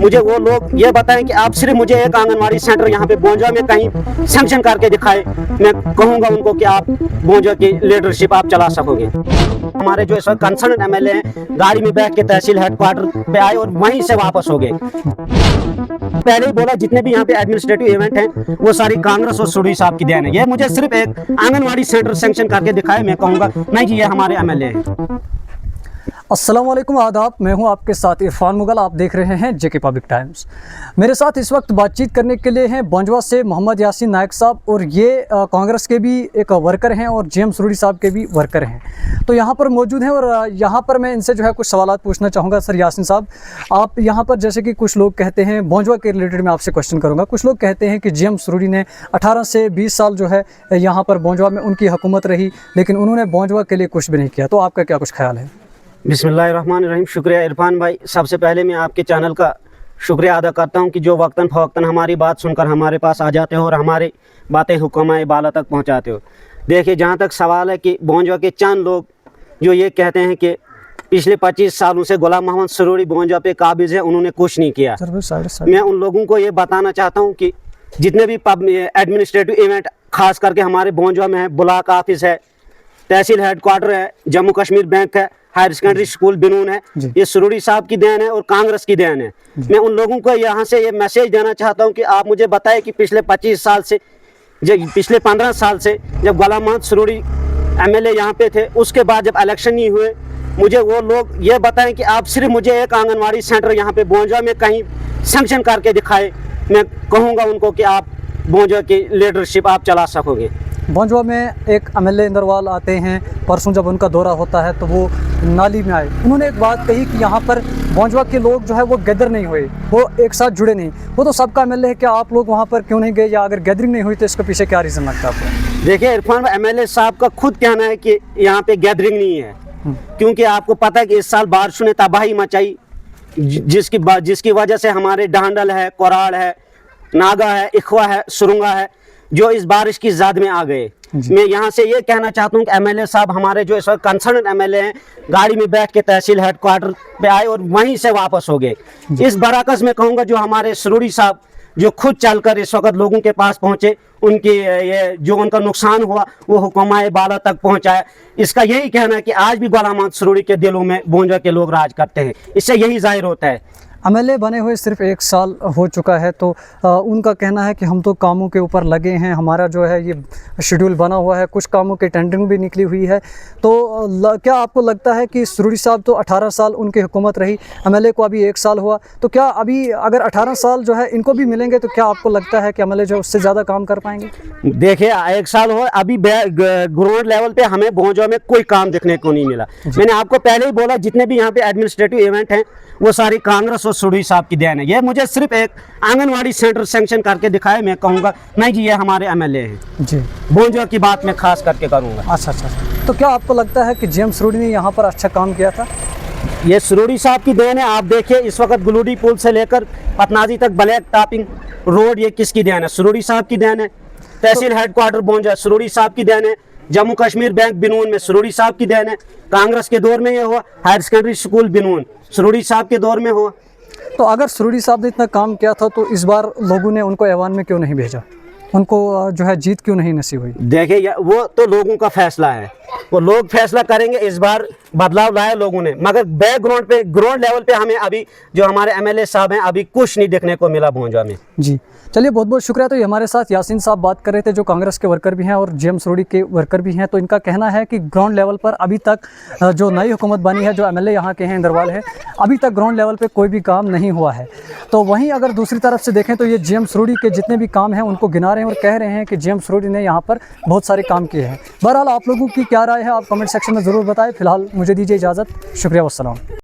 मुझे वो लोग ये बताएं कि आप सिर्फ मुझे एक आंगनवाड़ी सेंटर यहाँ पे बोंजा में कहीं सैंक्शन करके दिखाए, मैं कहूँगा उनको कि आप बोंजा की लीडरशिप आप चला सकोगे। हमारे जो इस वक्त कंसर्न एमएलए हैं गाड़ी में बैठ के तहसील हेडक्वार्टर पे आए और वहीं से वापस हो गए। पहले ही बोला जितने भी यहाँ पे एडमिनिस्ट्रेटिव इवेंट हैं वो सारी कांग्रेस और सुरई साहब की देन है। ये मुझे सिर्फ एक आंगनवाड़ी सेंटर सैंक्शन करके दिखाए, मैं कहूँगा नहीं जी ये हमारे एमएलए हैं। अस्सलाम वालेकुम, आदाब। मैं हूं आपके साथ इरफान मुगल। आप देख रहे हैं जेके पब्लिक टाइम्स। मेरे साथ इस वक्त बातचीत करने के लिए हैं बोंजवा से मोहम्मद यासीन नायक साहब, और ये कांग्रेस के भी एक वर्कर हैं और जेएम सुरूरी साहब के भी वर्कर हैं। तो यहाँ पर मौजूद हैं और यहाँ पर मैं इनसे जो है कुछ सवाल पूछना चाहूँगा। सर यासीन साहब, आप यहाँ पर जैसे कि कुछ लोग कहते हैं, बोंजवा के रिलेटेड मैं आपसे क्वेश्चन करूँगा, कुछ लोग कहते हैं कि जेएम सुरूरी ने 18 से 20 साल जो है यहाँ पर बोंजवा में उनकी हुकूमत रही, लेकिन उन्होंने बोंजवा के लिए कुछ भी नहीं किया। तो आपका क्या कुछ ख्याल है? बिस्मिल्लाहिर्रहमानिर्रहीम। शुक्रिया इरफान भाई। सबसे पहले मैं आपके चैनल का शुक्रिया अदा करता हूं कि जो वक्तन फ़वक्तन हमारी बात सुनकर हमारे पास आ जाते हो और हमारी बातें हुक्मा बाला तक पहुंचाते हो। देखिए, जहां तक सवाल है कि बोंजवा के चंद लोग जो ये कहते हैं कि पिछले 25 सालों से गुलाम मोहम्मद सुरूरी बोंजवा पे काबिज है, उन्होंने कुछ नहीं किया। मैं उन लोगों को ये बताना चाहता हूँ कि जितने भी एडमिनिस्ट्रेटिव इवेंट खास करके हमारे बोंजवा में है, ब्लॉक ऑफिस है, तहसील हेडक्वार्टर है, जम्मू कश्मीर बैंक है, हायर सेकेंडरी स्कूल बिनून है, ये सुरूरी साहब की देन है और कांग्रेस की देन है। मैं उन लोगों को यहाँ से ये मैसेज देना चाहता हूँ कि आप मुझे बताएं कि पिछले 25 साल से, पिछले 15 साल से जब गुलाम मोहम्मद सुरूरी एमएलए यहाँ पे थे, उसके बाद जब इलेक्शन नहीं हुए, मुझे वो लोग ये बताएं कि आप सिर्फ मुझे एक आंगनवाड़ी सेंटर यहाँ पे बोंजवा में कहीं सैंक्शन करके दिखाए, मैं कहूँगा उनको कि आप बोंजवा की लीडरशिप आप चला सकोगे। बोंजवा में एक एमएलए इंदरवाल आते हैं, परसों जब उनका दौरा होता है तो वो नाली में आए, उन्होंने एक बात कही कि यहाँ पर बोंजवा के लोग जो है वो गैदर नहीं हुए, वो एक साथ जुड़े नहीं। वो तो सबका एमएलए है, क्या आप लोग वहाँ पर क्यों नहीं गए, या अगर गैदरिंग नहीं हुई तो इसके पीछे क्या रीज़न लगता है आपको? देखिए इरफान, एमएलए साहब का खुद कहना है कि यहाँ पे गैदरिंग नहीं है, क्योंकि आपको पता है कि इस साल बारिशों ने तबाही मचाई, जिसकी वजह से हमारे डांडल है, कोराड़ है, नागा है, इखवा है, सुरुंगा है, जो इस बारिश की ज़द में आ गए। मैं यहाँ से ये कहना चाहता हूँ कि एमएलए साहब हमारे जो इस वक्त कंसर्न एमएलए हैं गाड़ी में बैठ के तहसील हेडक्वार्टर पे आए और वहीं से वापस हो गए। इस बरअक्स में कहूँगा जो हमारे सुरूरी साहब जो खुद चलकर इस वक्त लोगों के पास पहुँचे, उनकी ये जो उनका नुकसान हुआ वो हुक्मा बाला तक पहुँचाया। इसका यही कहना है कि आज भी गुलाम मोहम्मद सुरूरी के दिलों में बोंजवा के लोग राज करते हैं। इससे यही जाहिर होता है। एमएलए बने हुए सिर्फ 1 साल हो चुका है, तो उनका कहना है कि हम तो कामों के ऊपर लगे हैं, हमारा जो है ये शेड्यूल बना हुआ है, कुछ कामों की टेंडरिंग भी निकली हुई है। तो क्या आपको लगता है कि सुरूरी साहब तो 18 साल उनकी हुकूमत रही, एमएलए को अभी 1 साल हुआ, तो क्या अभी अगर 18 साल जो है इनको भी मिलेंगे तो क्या आपको लगता है कि एमएलए जो उससे ज़्यादा काम कर पाएंगे? देखिए, 1 साल हो, अभी ग्राउंड लेवल पे हमें बोंजवा में कोई काम देखने को नहीं मिला। मैंने आपको पहले ही बोला जितने भी यहाँ पे एडमिनिस्ट्रेटिव इवेंट हैं वो सारी कांग्रेस और सुरूरी साहब की देन है। ये मुझे सिर्फ एक आंगनवाड़ी सेंटर सैंक्शन करके दिखाए, मैं कहूँगा नहीं जी ये हमारे एमएलए हैं जी। बोंजवा की बात मैं खास करके करूँगा। अच्छा, तो क्या आपको लगता है कि जेएम सुरूरी ने यहाँ पर अच्छा काम किया था? ये सुरूरी साहब की देन है। आप देखिए इस वक्त गुलूडी पुल से लेकर पतनाजी तक ब्लैक टॉपिंग रोड, ये किसकी देन है? सुरूरी साहब की देन है। तहसील हेडक्वार्टर बोंजवा सुरूरी साहब की देन है। जम्मू कश्मीर बैंक बिनून में सुरूरी साहब की देन है। कांग्रेस के दौर में ये हुआ। हायर सेकेंडरी स्कूल बिनून सुरूरी साहब के दौर में हुआ। तो अगर सुरूरी साहब ने इतना काम किया था तो इस बार लोगों ने उनको ऐवान में क्यों नहीं भेजा, उनको जो है जीत क्यों नहीं नसीब हुई? देखिए, वो तो लोगों का फैसला है, वो लोग फैसला करेंगे। इस बार बदलाव लाया लोगों ने, मगर बैकग्राउंड पे, ग्राउंड लेवल पे हमें अभी जो हमारे एमएलए साहब हैं अभी कुछ नहीं देखने को मिला बोंजवा में जी। चलिए, बहुत बहुत शुक्रिया। तो ये हमारे साथ यासीन साहब बात कर रहे थे, जो कांग्रेस के वर्कर भी हैं और जेएम सुरूरी के वर्कर भी हैं। तो इनका कहना है कि ग्राउंड लेवल पर अभी तक जो नई हुकूमत बनी है, जो एमएलए यहाँ के हैं इंदरवाल है, अभी तक ग्राउंड लेवल पे कोई भी काम नहीं हुआ है। तो वहीं अगर दूसरी तरफ से देखें तो ये जेएम सुरूरी के जितने भी काम हैं उनको गिना रहे हैं और कह रहे हैं कि जेएम सुरूरी ने यहाँ पर बहुत सारे काम किए हैं। बहरहाल आप लोगों की क्या राय है आप कमेंट सेक्शन में ज़रूर बताएं। फिलहाल मुझे दीजिए इजाज़त। शुक्रिया, वस्सलाम।